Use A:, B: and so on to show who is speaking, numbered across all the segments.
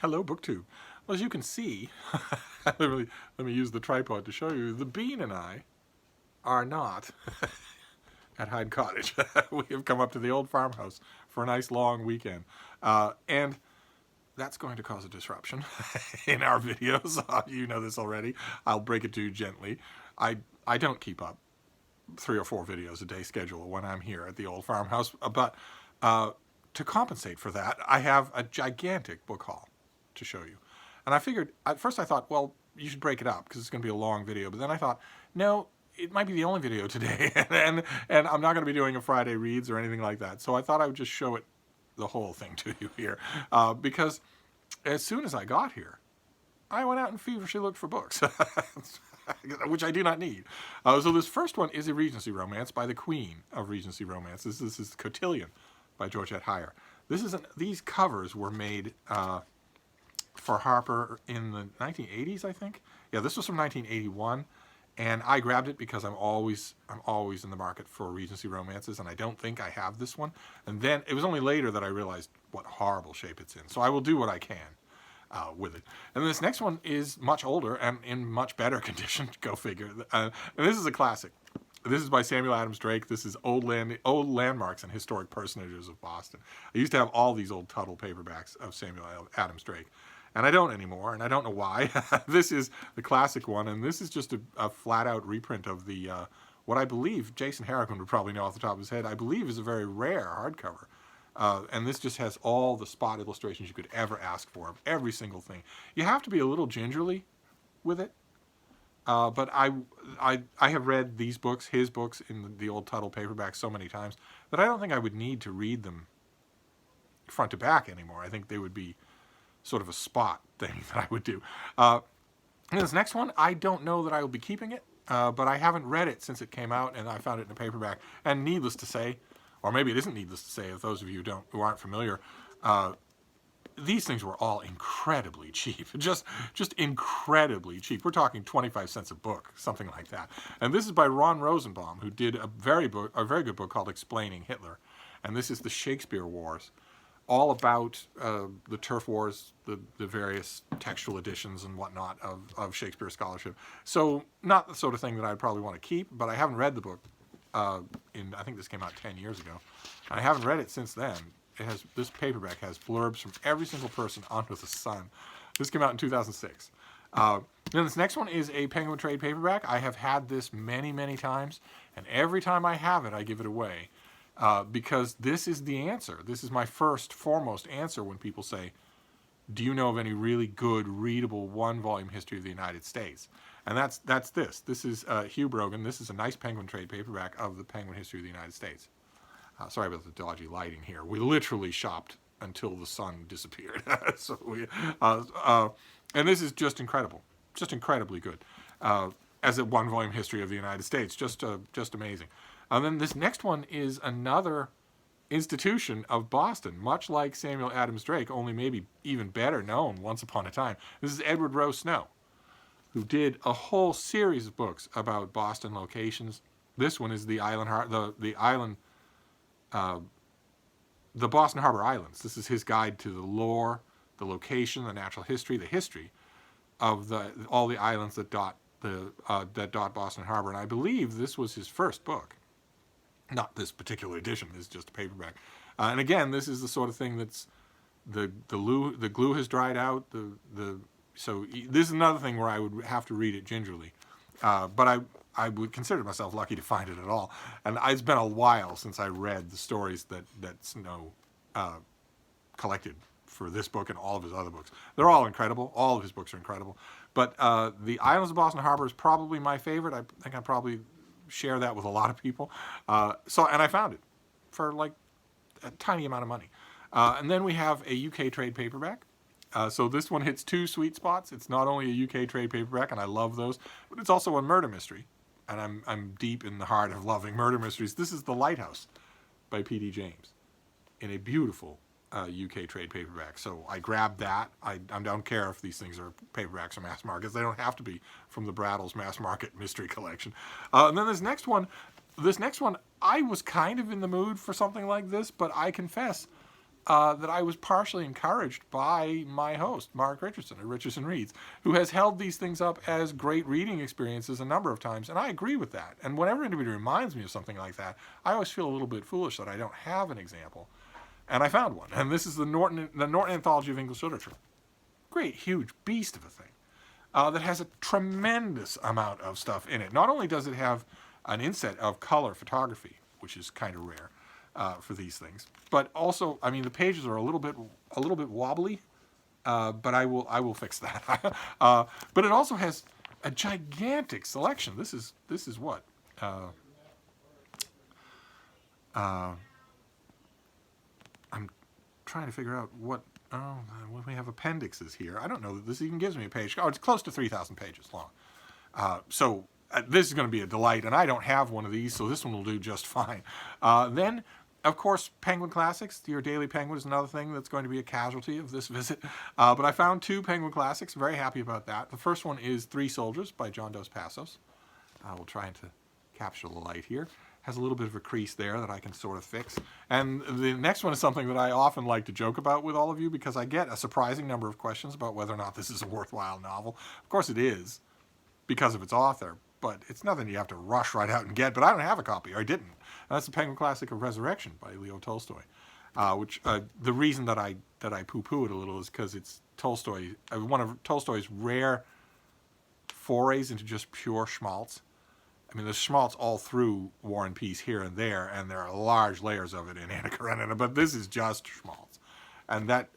A: Hello, BookTube. Well, as you can see, let me use the tripod to show you, the Bean and I are not at Hyde Cottage. We have come up to the old farmhouse for a nice long weekend. And that's going to cause a disruption in our videos. You know this already. I'll break it to you gently. I don't keep up 3 or 4 videos a day schedule when I'm here at the old farmhouse, but to compensate for that, I have a gigantic book haul to show you. And I figured, at first I thought, well, you should break it up because it's going to be a long video. But then I thought, no, it might be the only video today. and I'm not going to be doing a Friday Reads or anything like that. So I thought I would just show it, the whole thing to you here. Because as soon as I got here, I went out and feverishly looked for books, which I do not need. So this first one is a Regency romance by the queen of Regency romance. This is Cotillion by Georgette Heyer. These covers were made for Harper in the 1980s, I think. Yeah, this was from 1981, and I grabbed it because I'm always in the market for Regency romances, and I don't think I have this one. And then it was only later that I realized what horrible shape it's in. So I will do what I can with it. And this next one is much older and in much better condition. Go figure. And this is a classic. This is by Samuel Adams Drake. This is old landmarks and historic personages of Boston. I used to have all these old Tuttle paperbacks of Samuel Adams Drake, and I don't anymore, and I don't know why. This is the classic one, and this is just a flat-out reprint of the what I believe Jason Harrigan would probably know off the top of his head. I believe is a very rare hardcover. And this just has all the spot illustrations you could ever ask for of every single thing. You have to be a little gingerly with it. But I have read these books, his books, in the old Tuttle paperback so many times that I don't think I would need to read them front to back anymore. I think they would be sort of a spot thing that I would do. And this next one, I don't know that I will be keeping it, but I haven't read it since it came out, and I found it in a paperback. And needless to say, or maybe it isn't needless to say, if those of you who aren't familiar, these things were all incredibly cheap, just incredibly cheap. We're talking 25 cents a book, something like that. And this is by Ron Rosenbaum, who did a very good book called Explaining Hitler. And this is the Shakespeare Wars, all about the turf wars, the various textual editions and whatnot of Shakespeare scholarship. So not the sort of thing that I'd probably want to keep, but I haven't read the book. I think this came out 10 years ago. I haven't read it since then. This paperback has blurbs from every single person under the sun. This came out in 2006. Then this next one is a Penguin Trade paperback. I have had this many, many times, and every time I have it, I give it away because this is the answer. This is my foremost answer when people say, do you know of any really good, readable, one-volume history of the United States? And that's this. This is Hugh Brogan. This is a nice Penguin Trade paperback of the Penguin history of the United States. Sorry about the dodgy lighting here. We literally shopped until the sun disappeared. And this is just incredible, just incredibly good. As a one-volume history of the United States, just amazing. And then this next one is another institution of Boston, much like Samuel Adams Drake, only maybe even better known once upon a time. This is Edward Rowe Snow, who did a whole series of books about Boston locations. This one is the Boston Harbor Islands. This is his guide to the lore, the location, the natural history, the history of all the islands that dot Boston Harbor. And I believe this was his first book. Not this particular edition. This is just a paperback. And again, this is the sort of thing that's the glue has dried out. So this is another thing where I would have to read it gingerly. But I would consider myself lucky to find it at all. And it's been a while since I read the stories that Snow collected for this book and all of his other books. They're all incredible. All of his books are incredible. But The Islands of Boston Harbor is probably my favorite. I think I probably share that with a lot of people. And I found it for like a tiny amount of money. And then we have a UK trade paperback. So this one hits 2 sweet spots. It's not only a UK trade paperback, and I love those, but it's also a murder mystery. And I'm deep in the heart of loving murder mysteries. This is The Lighthouse by P.D. James in a beautiful UK trade paperback. So I grabbed that. I don't care if these things are paperbacks or mass markets. They don't have to be from the Brattles mass market mystery collection. And then this next one, I was kind of in the mood for something like this, but I confess that I was partially encouraged by my host, Mark Richardson at Richardson Reads, who has held these things up as great reading experiences a number of times, and I agree with that. And whenever anybody reminds me of something like that, I always feel a little bit foolish that I don't have an example. And I found one, and this is the Norton Anthology of English Literature. Great, huge beast of a thing that has a tremendous amount of stuff in it. Not only does it have an inset of color photography, which is kind of rare for these things, but also, I mean, the pages are a little bit wobbly, but I will fix that. But it also has a gigantic selection. This is what. I'm trying to figure out what. Oh, we have appendixes here. I don't know that this even gives me a page. Oh, it's close to 3,000 pages long. So this is going to be a delight, and I don't have one of these, so this one will do just fine. Then, of course, Penguin Classics. Your Daily Penguin is another thing that's going to be a casualty of this visit. But I found 2 Penguin Classics. Very happy about that. The first one is 3 Soldiers by John Dos Passos. I will try to capture the light here. Has a little bit of a crease there that I can sort of fix. And the next one is something that I often like to joke about with all of you because I get a surprising number of questions about whether or not this is a worthwhile novel. Of course it is, because of its author, but it's nothing you have to rush right out and get. But I don't have a copy, or I didn't. And that's the Penguin Classic of Resurrection by Leo Tolstoy. Which the reason that I poo-poo it a little is because it's Tolstoy, one of Tolstoy's rare forays into just pure schmaltz. I mean, there's schmaltz all through War and Peace here and there are large layers of it in Anna Karenina, but this is just schmaltz. And that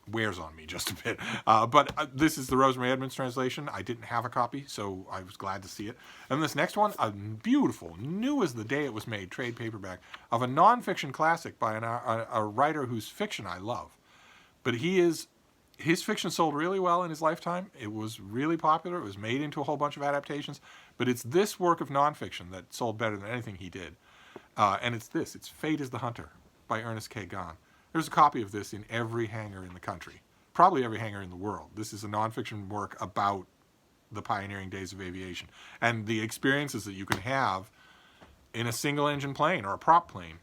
A: wears on me just a bit. But this is the Rosemary Edmonds translation. I didn't have a copy, so I was glad to see it. And this next one, a beautiful, new as the day it was made, trade paperback, of a nonfiction classic by a writer whose fiction I love. But his fiction sold really well in his lifetime. It was really popular. It was made into a whole bunch of adaptations. But it's this work of nonfiction that sold better than anything he did. And it's this. It's Fate is the Hunter by Ernest K. Gahn. There's a copy of this in every hangar in the country. Probably every hangar in the world. This is a nonfiction work about the pioneering days of aviation. And the experiences that you can have in a single-engine plane or a prop plane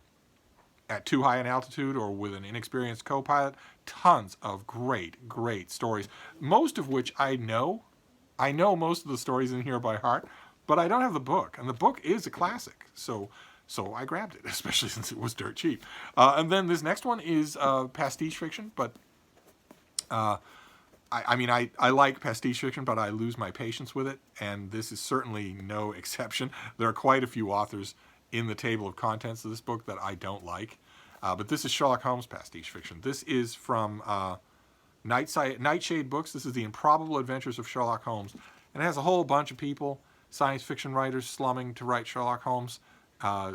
A: at too high an altitude or with an inexperienced co-pilot. Tons of great stories, most of which I know. I know most of the stories in here by heart, but I don't have the book, and the book is a classic, so I grabbed it, especially since it was dirt cheap. And then this next one is pastiche fiction, but I like pastiche fiction, but I lose my patience with it, and this is certainly no exception. There are quite a few authors in the table of contents of this book that I don't like. But this is Sherlock Holmes pastiche fiction. This is from Nightshade Books. This is The Improbable Adventures of Sherlock Holmes. And it has a whole bunch of people, science fiction writers slumming to write Sherlock Holmes.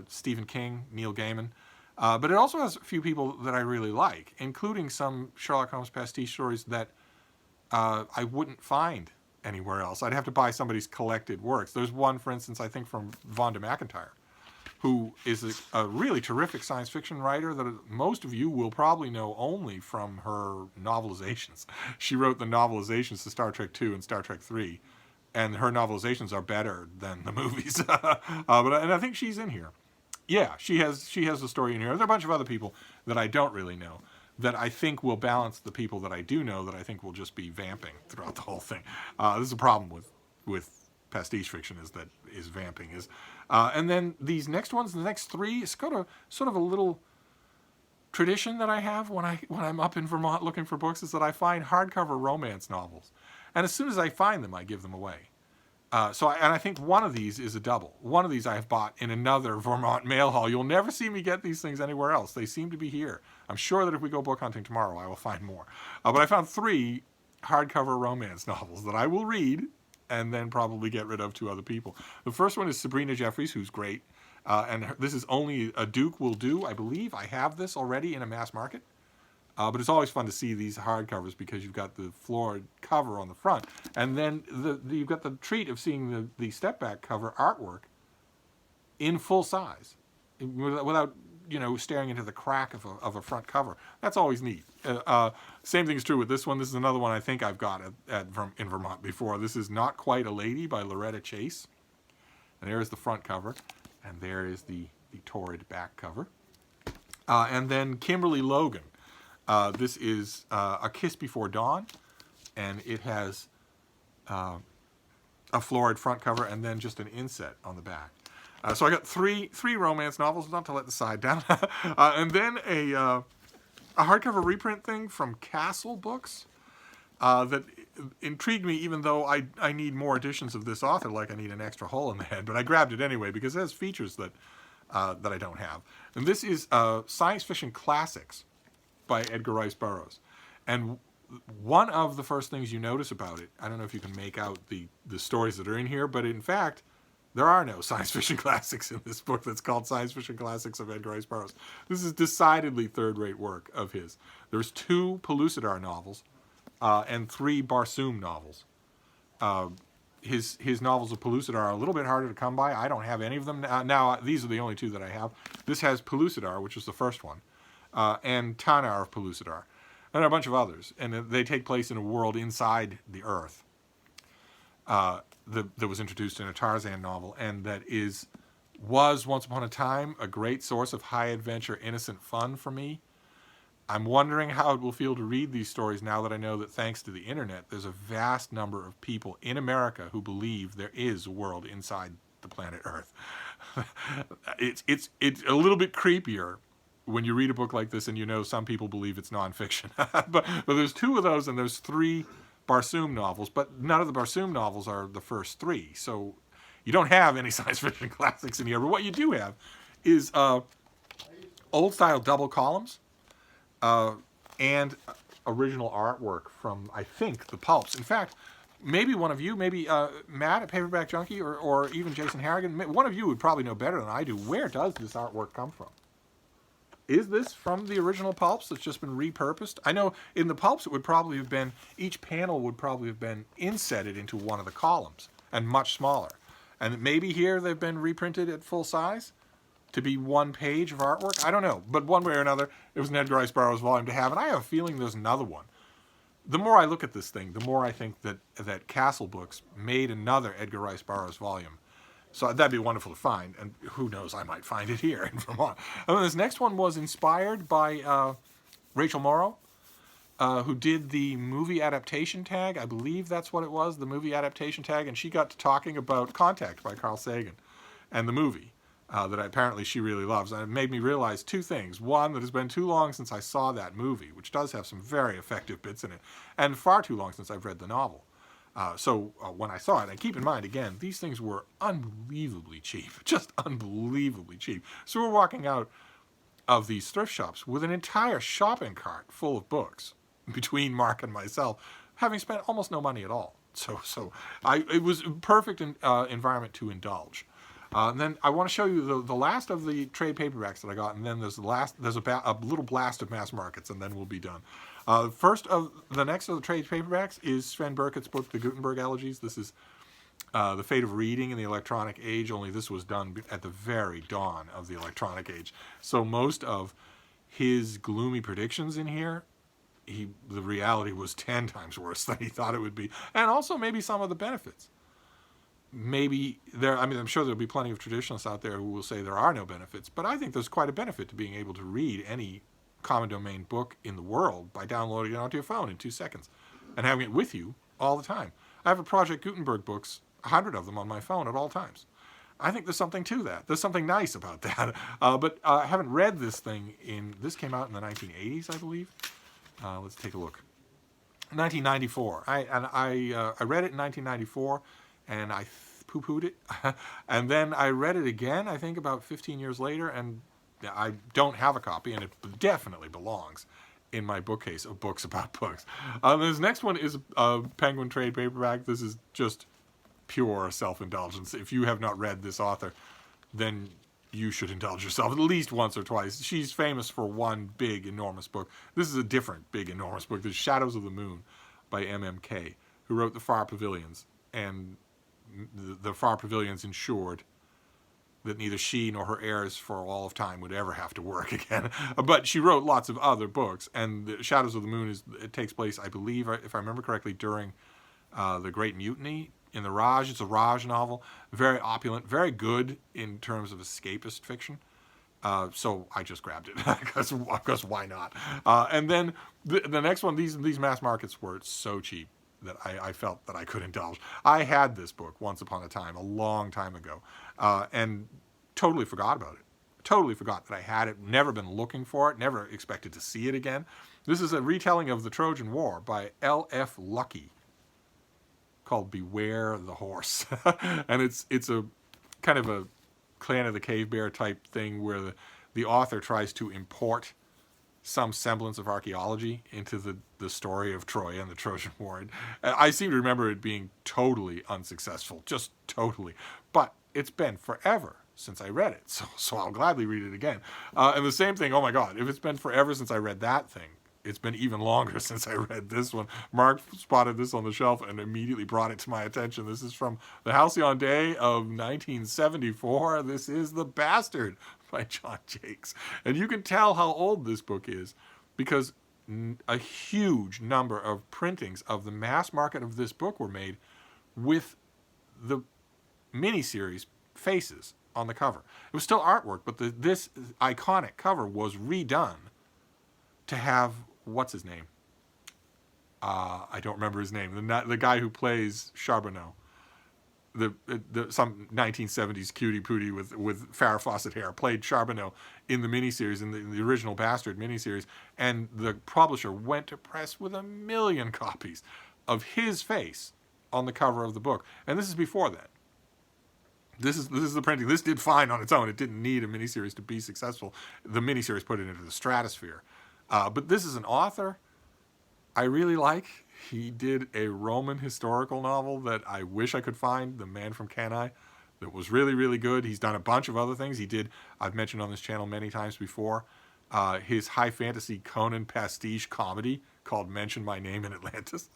A: Stephen King, Neil Gaiman. But it also has a few people that I really like, including some Sherlock Holmes pastiche stories that I wouldn't find anywhere else. I'd have to buy somebody's collected works. There's one, for instance, I think from Vonda McIntyre, who is a really terrific science fiction writer that most of you will probably know only from her novelizations. She wrote the novelizations to Star Trek II and Star Trek III, and her novelizations are better than the movies. And I think she's in here. Yeah, she has a story in here. There are a bunch of other people that I don't really know that I think will balance the people that I do know that I think will just be vamping throughout the whole thing. This is a problem with pastiche fiction is vamping. And then these next ones, the next 3, it's got a sort of a little tradition that I have when I'm up in Vermont looking for books, is that I find hardcover romance novels. And as soon as I find them, I give them away. I think one of these is a double. One of these I have bought in another Vermont mail haul. You'll never see me get these things anywhere else. They seem to be here. I'm sure that if we go book hunting tomorrow, I will find more. But I found 3 hardcover romance novels that I will read and then probably get rid of to other people. The first one is Sabrina Jeffries, who's great. And this is only a Duke will do. I believe I have this already in a mass market. But it's always fun to see these hardcovers because you've got the florid cover on the front. And then you've got the treat of seeing the step-back cover artwork in full size without, staring into the crack of a front cover. That's always neat. Same thing is true with this one. This is another one I think I've got in Vermont before. This is Not Quite a Lady by Loretta Chase. And there is the front cover. And there is the torrid back cover. And then Kimberly Logan. This is A Kiss Before Dawn, and it has a florid front cover and then just an inset on the back. So I got three romance novels, not to let the side down, and then a hardcover reprint thing from Castle Books that intrigued me, even though I need more editions of this author, like I need an extra hole in the head. But I grabbed it anyway because it has features that I don't have. And this is Science Fiction Classics by Edgar Rice Burroughs. And one of the first things you notice about it, I don't know if you can make out the stories that are in here, but in fact, there are no science fiction classics in this book that's called Science Fiction Classics of Edgar Rice Burroughs. This is decidedly third-rate work of his. There's 2 Pellucidar novels and 3 Barsoom novels. His novels of Pellucidar are a little bit harder to come by. I don't have any of them. Now, these are the only 2 that I have. This has Pellucidar, which is the first one, and Tanar of Pellucidar, and a bunch of others. And they take place in a world inside the Earth that was introduced in a Tarzan novel, and that was once upon a time a great source of high adventure, innocent fun for me. I'm wondering how it will feel to read these stories now that I know that thanks to the internet, there's a vast number of people in America who believe there is a world inside the planet Earth. It's a little bit creepier when you read a book like this and you know some people believe it's nonfiction. but there's 2 of those and there's 3 Barsoom novels, but none of the Barsoom novels are the first 3. So you don't have any science fiction classics in here. But what you do have is old-style double columns and original artwork from, I think, the Pulps. In fact, maybe one of you, maybe Matt at Paperback Junkie or even Jason Harrigan, one of you would probably know better than I do. Where does this artwork come from? Is this from the original Pulps that's just been repurposed? I know in the Pulps it would probably have been, each panel would probably have been insetted into one of the columns and much smaller. And maybe here they've been reprinted at full size to be 1 page of artwork. I don't know. But one way or another, it was an Edgar Rice Burroughs volume to have. And I have a feeling there's another one. The more I look at this thing, the more I think that Castle Books made another Edgar Rice Burroughs volume. So that'd be wonderful to find, and who knows, I might find it here in Vermont. And then this next one was inspired by Rachel Morrow, who did the movie adaptation tag. I believe that's what it was, the movie adaptation tag, and she got to talking about Contact by Carl Sagan and the movie that apparently she really loves. And it made me realize 2 things. One, that it's been too long since I saw that movie, which does have some very effective bits in it, and far too long since I've read the novel. So when I saw it, and keep in mind, again, these things were unbelievably cheap, just unbelievably cheap. So we're walking out of these thrift shops with an entire shopping cart full of books between Mark and myself, having spent almost no money at all. So it was a perfect environment to indulge. And then I want to show you the last of the trade paperbacks that I got, and then there's a little blast of mass markets, and then we'll be done. The next of the trade paperbacks is Sven Burkett's book, The Gutenberg Elegies. This is The Fate of Reading in the Electronic Age, only this was done at the very dawn of the electronic age. So most of his gloomy predictions in here, the reality was 10 times worse than he thought it would be. And also maybe some of the benefits. I'm sure there'll be plenty of traditionalists out there who will say there are no benefits, but I think there's quite a benefit to being able to read any common domain book in the world by downloading it onto your phone in 2 seconds and having it with you all the time. I have a Project Gutenberg books, 100 of them on my phone at all times. I think there's something to that. There's something nice about that. But I haven't read this thing this came out in the 1980s, I believe. Let's take a look. 1994. I read it in 1994, and I poo-pooed it. And then I read it again, I think about 15 years later, and I don't have a copy, and it definitely belongs in my bookcase of books about books. This next one is a Penguin trade paperback. This is just pure self-indulgence. If you have not read this author, then you should indulge yourself at least once or twice. She's famous for one big, enormous book. This is a different big, enormous book. There's Shadows of the Moon by M.M.K., who wrote The Far Pavilions. And the Far Pavilions ensured that neither she nor her heirs for all of time would ever have to work again. But she wrote lots of other books, and Shadows of the Moon it takes place, I believe, if I remember correctly, during the Great Mutiny in the Raj. It's a Raj novel, very opulent, very good in terms of escapist fiction, So I just grabbed it because why not? And then the next one, these mass markets were so cheap that I felt that I could indulge. I had this book once upon a time, a long time ago, and totally forgot about it. Totally forgot that I had it. Never been looking for it. Never expected to see it again. This is a retelling of the Trojan War by L.F. Lucky, called Beware the Horse. And it's a kind of a Clan of the Cave Bear type thing where the author tries to import some semblance of archaeology into the story of Troy and the Trojan War. And I seem to remember it being totally unsuccessful, just totally. But it's been forever since I read it, so I'll gladly read it again. And the same thing, oh my God, if it's been forever since I read that thing, it's been even longer since I read this one. Mark spotted this on the shelf and immediately brought it to my attention. This is from the Halcyon Day of 1974. This is The Bastard by John Jakes. And you can tell how old this book is because a huge number of printings of the mass market of this book were made with the miniseries faces on the cover. It was still artwork, but this iconic cover was redone to have, what's his name? I don't remember his name. The guy who plays Charbonneau. Some 1970s cutie pootie with Farrah Fawcett hair played Charbonneau in the miniseries, in the original Bastard miniseries, and the publisher went to press with 1 million copies of his face on the cover of the book. And this is before that. This is the printing. This did fine on its own. It didn't need a miniseries to be successful. The miniseries put it into the stratosphere. But this is an author I really like. He did a Roman historical novel that I wish I could find, The Man from Cannae, that was really, really good. He's done a bunch of other things. He did, I've mentioned on this channel many times before, his high fantasy Conan pastiche comedy called Mention My Name in Atlantis.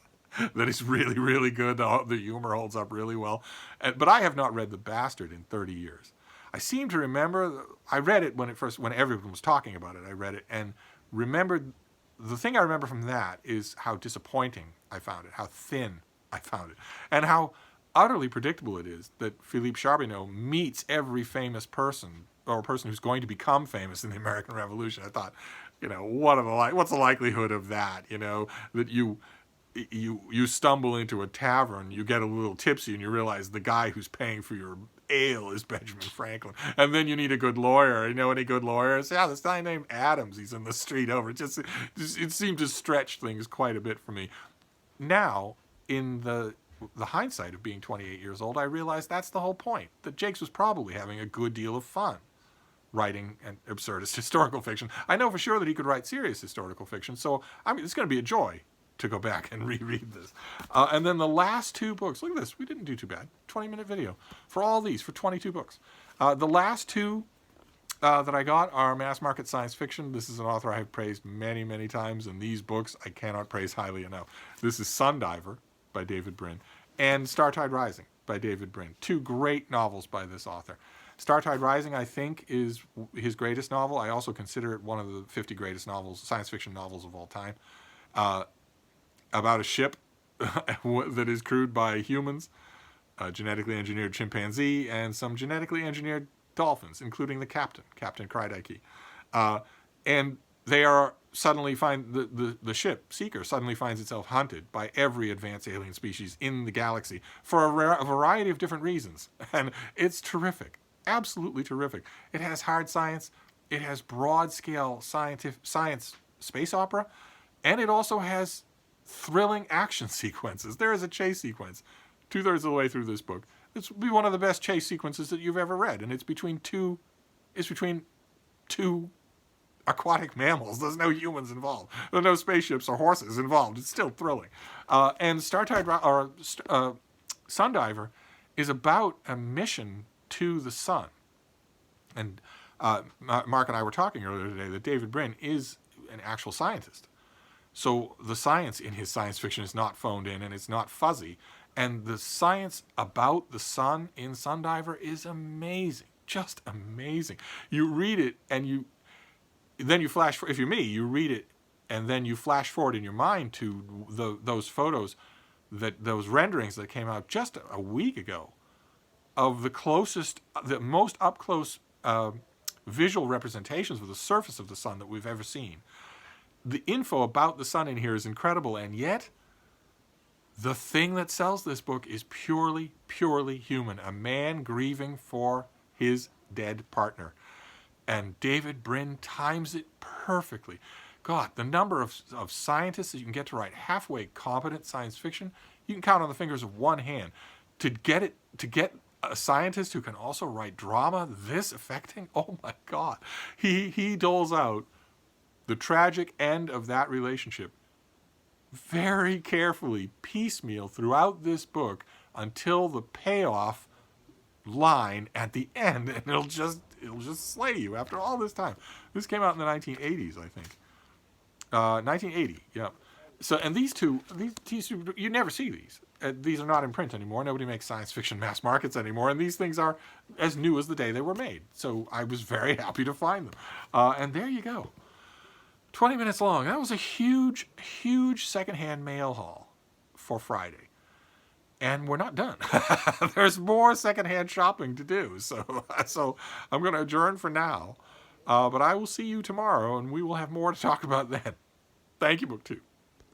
A: That is really, really good. The humor holds up really well. But I have not read The Bastard in 30 years. I seem to remember, I read it when everyone was talking about it. I read it and remembered, the thing I remember from that is how disappointing I found it, how thin I found it, and how utterly predictable it is that Philippe Charbonneau meets every famous person or a person who's going to become famous in the American Revolution. I thought, what's the likelihood of that? That you stumble into a tavern, you get a little tipsy, and you realize the guy who's paying for your ale is Benjamin Franklin. And then you need a good lawyer. You know any good lawyers? Yeah, this guy named Adams, he's in the street over. It seemed to stretch things quite a bit for me. Now, in the hindsight of being 28 years old, I realized that's the whole point. That Jakes was probably having a good deal of fun writing an absurdist historical fiction. I know for sure that he could write serious historical fiction, so it's going to be a joy to go back and reread this. And then the last two books, look at this, we didn't do too bad. 20-minute video for all these, for 22 books. The last two that I got are mass market science fiction. This is an author I have praised many, many times, and these books I cannot praise highly enough. This is Sundiver by David Brin and Startide Rising by David Brin. Two great novels by this author. Startide Rising, I think, is his greatest novel. I also consider it one of the 50 greatest science fiction novels of all time. About a ship that is crewed by humans, a genetically engineered chimpanzee, and some genetically engineered dolphins, including the captain, Captain Krydeiki. And they are suddenly the ship, Seeker, suddenly finds itself hunted by every advanced alien species in the galaxy for a variety of different reasons. And it's terrific, absolutely terrific. It has hard science, it has broad-scale science space opera, and it also has thrilling action sequences. There is a chase sequence 2/3 of the way through this book. This will be one of the best chase sequences that you've ever read, and it's between two aquatic mammals. There's no humans involved. There are no spaceships or horses involved. It's still thrilling. And Sundiver is about a mission to the sun. And Mark and I were talking earlier today that David Brin is an actual scientist. So the science in his science fiction is not phoned in and it's not fuzzy. And the science about the sun in Sundiver is amazing. Just amazing. You read it and then you flash forward. If you're me, you read it and then you flash forward in your mind to those photos, those renderings that came out just a week ago of the most up close visual representations of the surface of the sun that we've ever seen. The info about the sun in here is incredible, and yet the thing that sells this book is purely, purely human. A man grieving for his dead partner. And David Brin times it perfectly. God, the number of scientists that you can get to write halfway competent science fiction, you can count on the fingers of one hand. To get a scientist who can also write drama this affecting, oh my God. He doles out the tragic end of that relationship very carefully, piecemeal throughout this book until the payoff line at the end, and it'll just slay you after all this time. This came out in the 1980s, I think. 1980, yeah. So, and these two, you never see these. These are not in print anymore. Nobody makes science fiction mass markets anymore, and these things are as new as the day they were made. So I was very happy to find them. And there you go. 20 minutes long. That was a huge, huge secondhand mail haul for Friday. And we're not done. There's more secondhand shopping to do. So I'm going to adjourn for now. But I will see you tomorrow, and we will have more to talk about then. Thank you, BookTube.